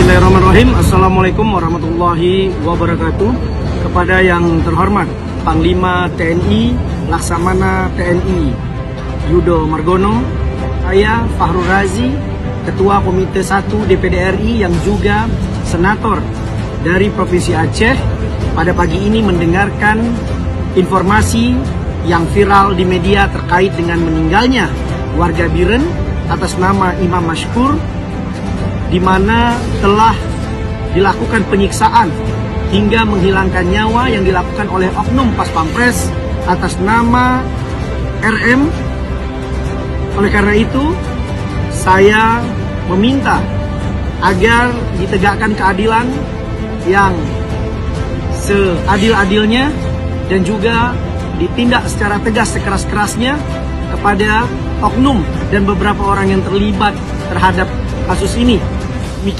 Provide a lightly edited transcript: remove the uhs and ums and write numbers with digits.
Bismillahirrahmanirrahim. Assalamualaikum warahmatullahi wabarakatuh. Kepada yang terhormat Panglima TNI Laksamana TNI Yudo Margono, saya Fahrul Razi, Ketua Komite 1 DPD RI yang juga Senator dari Provinsi Aceh, pada pagi ini mendengarkan informasi yang viral di media terkait dengan meninggalnya warga Biren atas nama Imam Mashkur, di mana telah dilakukan penyiksaan hingga menghilangkan nyawa yang dilakukan oleh oknum Pas Pampres atas nama RM. Oleh karena itu, saya meminta agar ditegakkan keadilan yang seadil-adilnya dan juga ditindak secara tegas sekeras-kerasnya kepada oknum dan beberapa orang yang terlibat terhadap kasus ini. Demikian.